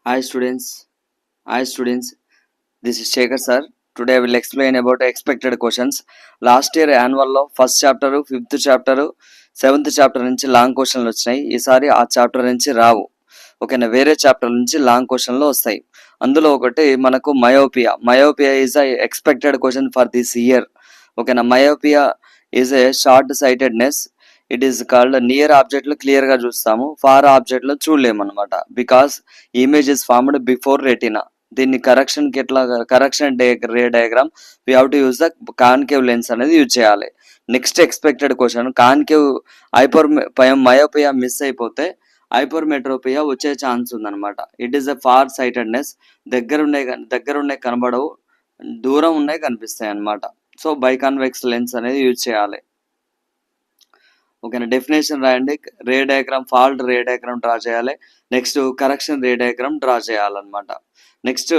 Hi students, hi students. This is Shekhar sir. Today I will explain about expected questions. Last year annual లో first chapter, fifth chapter, seventh chapter నుంచి long క్వశ్చన్లు వచ్చినాయి. ఈసారి ఆ chapter నుంచి రావు. ఓకేనా, వేరే చాప్టర్ నుంచి లాంగ్ క్వశ్చన్లు వస్తాయి. అందులో ఒకటి మనకు myopia is a expected question for this year. ఓకేనా, myopia is a short sightedness. It is called near ఆబ్జెక్ట్లు క్లియర్గా చూస్తాము, ఫార్ ఆబ్జెక్ట్లు చూడలేము అనమాట. Because image is formed before retina. దీన్ని కరెక్షన్కి ఎట్లా ray diagram we have to use the concave lens అనేది యూజ్ చేయాలి. Next expected question, concave myopia miss అయిపోతే హైపర్మెట్రోపియా వచ్చే ఛాన్స్ ఉందన్నమాట. It is a far sightedness. దగ్గర ఉన్నాయి కనబడవు, దూరం ఉన్నాయి కనిపిస్తాయి అన్నమాట. సో బైకాన్వెక్స్ లెన్స్ అనేది యూజ్ చేయాలి. ఓకేనా, డెఫినేషన్ రాయండి. Ray diagram, fault ray diagram draw చేయాలి. Next correction ray diagram draw చేయాలన్నమాట. నెక్స్ట్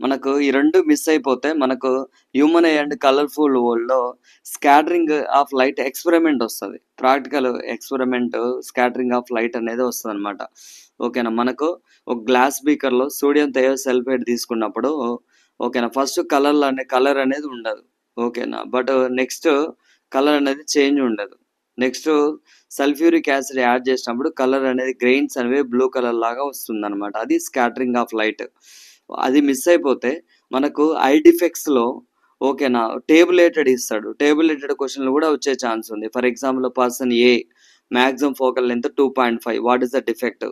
మనకు ఈ రెండు మిస్ అయిపోతే మనకు హ్యూమన్ ఐ అండ్ కలర్ఫుల్ వరల్డ్లో స్కాటరింగ్ ఆఫ్ లైట్ ఎక్స్పెరిమెంట్ వస్తుంది. Practical experiment scattering of light అనేది వస్తుంది అనమాట. ఓకేనా, మనకు ఒక గ్లాస్ బీకర్లో సోడియం థయోసల్ఫేట్ తీసుకున్నప్పుడు ఓకేనా, ఫస్ట్ కలర్ అనేది ఉండదు. ఓకేనా, బట్ నెక్స్ట్ కలర్ అనేది చేంజ్ ఉండదు. నెక్స్ట్ సల్ఫ్యూరిక్ యాసిడ్ యాడ్ చేసినప్పుడు కలర్ అనేది గ్రెయిన్స్ అనేవి బ్లూ కలర్ లాగా వస్తుంది అనమాట. అది స్కాటరింగ్ ఆఫ్ లైట్. అది మిస్ అయిపోతే మనకు ఐ డిఫెక్ట్స్లో ఓకేనా టేబులేటెడ్ ఇస్తాడు. టేబులేటెడ్ క్వశ్చన్లు కూడా వచ్చే ఛాన్స్ ఉంది. For example person A maximum focal length 2.5, what is the defect?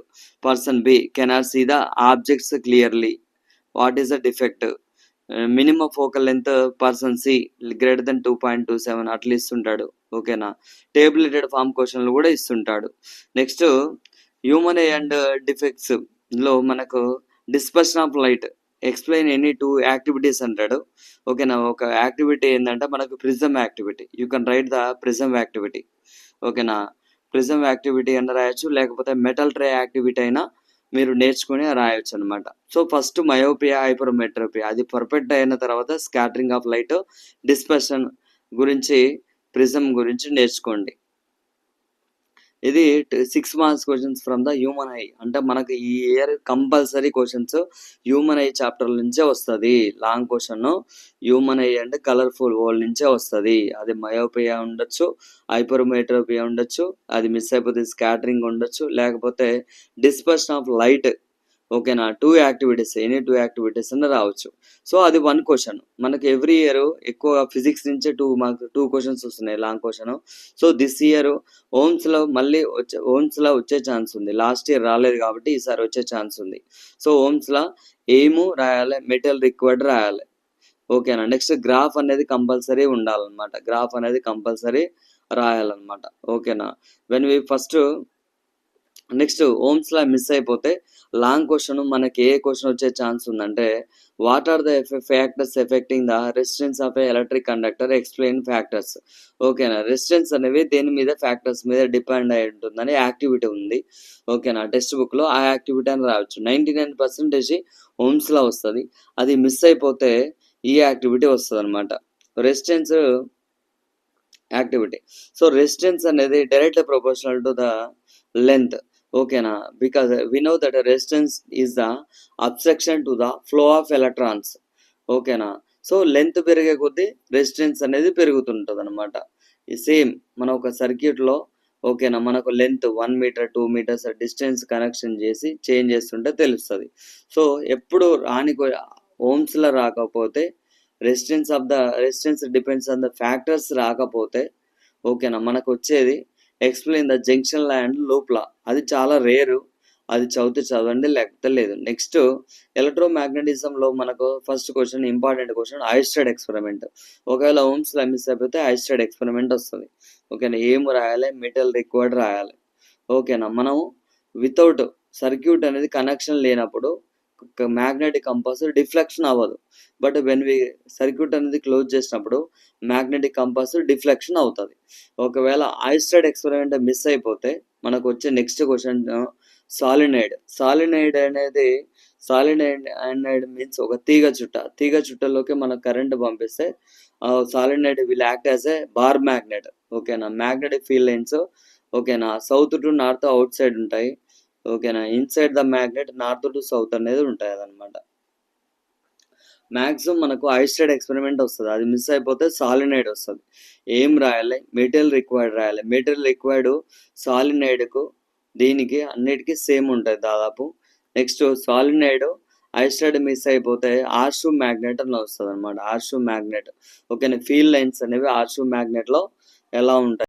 Person B cannot see the objects clearly, what is the defect? Minimum focal length person C greater than 2.27 అట్లా ఇస్తుంటాడు. ఓకేనా, tabulated form క్వశ్చన్లు కూడా ఇస్తుంటాడు. Next human eye and defects లో మనకు dispersion of light, explain any 2 activities అంటాడు. ఓకేనా, ఒక యాక్టివిటీ ఏంటంటే మనకు prism activity. You can write the prism activity. ఓకేనా, ప్రిజమ్ యాక్టివిటీ అని రాయొచ్చు, లేకపోతే మెటల్ ట్రే యాక్టివిటీ అయినా మీరు నేర్చుకుని రాయొచ్చు అనమాట. సో ఫస్ట్ మయోపియా, హైపర్మెట్రోపియా అది పర్ఫెక్ట్ అయిన తర్వాత స్కాటరింగ్ ఆఫ్ లైట్, డిస్పర్షన్ గురించి, ప్రిజమ్ గురించి నేర్చుకోండి. ఇది 6 marks questions from the human I. అంటే మనకు ఈ year compulsory questions human I chapter నుంచే వస్తుంది. లాంగ్ క్వశ్చన్ హ్యూమన్ ఐ అంటే కలర్ఫుల్ వరల్డ్ నుంచే వస్తుంది. అది మయోపియా ఉండొచ్చు, హైపర్మెట్రోపియా ఉండొచ్చు, అది మిస్ అయిపోతే స్కాటరింగ్ ఉండొచ్చు, లేకపోతే డిస్పర్షన్ ఆఫ్ లైట్. ఓకేనా, 2 యాక్టివిటీస్, ఎనీ 2 యాక్టివిటీస్ అని రావచ్చు. సో అది 1 క్వశ్చన్. మనకు ఎవ్రీ ఇయర్ ఎక్కువ ఫిజిక్స్ నుంచే 2 క్వశ్చన్స్ వస్తున్నాయి long question. So this year ఓమ్స్లో వచ్చే ఛాన్స్ ఉంది. లాస్ట్ ఇయర్ రాలేదు కాబట్టి ఈసారి వచ్చే ఛాన్స్ ఉంది. సో ఓమ్స్లో ఎయిము రాయాలి, మెటీరియల్ రిక్వైర్డ్ రాయాలి. ఓకేనా, నెక్స్ట్ గ్రాఫ్ అనేది కంపల్సరీ ఉండాలన్నమాట. గ్రాఫ్ అనేది కంపల్సరీ రాయాలన్నమాట. ఓకేనా, వెన్ వి ఫస్ట్ నెక్స్ట్ ఓమ్స్లో మిస్ అయిపోతే లాంగ్ క్వశ్చన్ మనకి ఏ క్వశ్చన్ వచ్చే ఛాన్స్ ఉందంటే, what are the factors affecting the resistance of a electric conductor, explain factors. ఓకేనా, రెసిస్టెన్స్ అనేవి దేని మీద, ఫ్యాక్టర్స్ మీద డిపెండ్ అయి ఉంటుందని యాక్టివిటీ ఉంది. ఓకేనా, టెక్స్ట్ బుక్లో ఆ యాక్టివిటీ అని రావచ్చు. 99% ఓమ్స్లో వస్తుంది. అది మిస్ అయిపోతే ఈ యాక్టివిటీ వస్తుంది అనమాట, రెసిస్టెన్స్ యాక్టివిటీ. సో రెసిస్టెన్స్ అనేది directly proportional to the length. ఓకేనా, because we know that resistance is the obstruction to the flow of electrons. ఓకేనా, సో లెంత్ పెరిగే కొద్దీ రెసిస్టెన్స్ అనేది పెరుగుతుంటుంది అనమాట. ఈ సేమ్ మన ఒక సర్క్యూట్లో ఓకేనా, మనకు length 1 metre 2 metres distance connection చేసి చేంజ్ చేస్తుంటే తెలుస్తుంది. సో ఎప్పుడు ఓమ్స్లో రాకపోతే resistance depends on the factors రాకపోతే ఓకేనా, మనకు వచ్చేది explain the junction law and loop law. అది చాలా రేరు, అది చదవండి లేకపోతే లేదు. నెక్స్ట్ ఎలక్ట్రోమాగ్నెటిజంలో మనకు first question, important question, Oersted experiment. ఒకవేళ ఓమ్స్లో మిస్ అయిపోతే ఐస్టెడ్ ఎక్స్పెరిమెంట్ వస్తుంది. ఓకేనా, ఏం రాయాలి, మెటల్ రిక్వైర్డ్ రాయాలి. ఓకేనా, మనం వితౌట్ సర్క్యూట్ అనేది కనెక్షన్ లేనప్పుడు మ్యాగ్నెటిక్ కంపాస్ డిఫ్లెక్షన్ అవ్వదు. బట్ వెన్ వి సర్క్యూట్ అనేది క్లోజ్ చేసినప్పుడు మ్యాగ్నెటిక్ కంపాస్ డిఫ్లెక్షన్ అవుతుంది. ఒకవేళ ఐస్టెడ్ ఎక్స్పెరిమెంట్ మిస్ అయిపోతే మనకు వచ్చే నెక్స్ట్ క్వశ్చన్ సాలినైడ్ అనేది సాలినైడ్ మీన్స్ ఒక తీగ చుట్టలోకి మనం కరెంట్ పంపిస్తే solenoid will act as a bar magnet. ఓకేనా, మ్యాగ్నెటిక్ ఫీల్డ్ లైన్స్ ఓకేనా south to north outside ఉంటాయి. ఓకేనా. Inside the magnet north to south అనేది ఉంటాయి అదనమాట. మ్యాక్సిమం మనకు ఐస్టెడ్ ఎక్స్పెరిమెంట్ వస్తుంది, అది మిస్ అయిపోతే సాలినైడ్ వస్తుంది. ఏం రాయాలి, మెటీరియల్ రిక్వైర్డ్ రాయాలి. మెటీరియల్ రిక్వైర్డ్ సాలినైడ్కు దీనికి అన్నిటికీ సేమ్ ఉంటుంది దాదాపు. నెక్స్ట్ సాలినైడ్ ఐస్టెడ్ మిస్ అయిపోతే ఆర్షు మ్యాగ్నెట్ అని వస్తుంది అనమాట. ఆర్షు మ్యాగ్నెట్ ఓకేనా. ఫీల్డ్ లైన్స్ అనేవి ఆర్షు మ్యాగ్నెట్లో ఎలా ఉంటాయి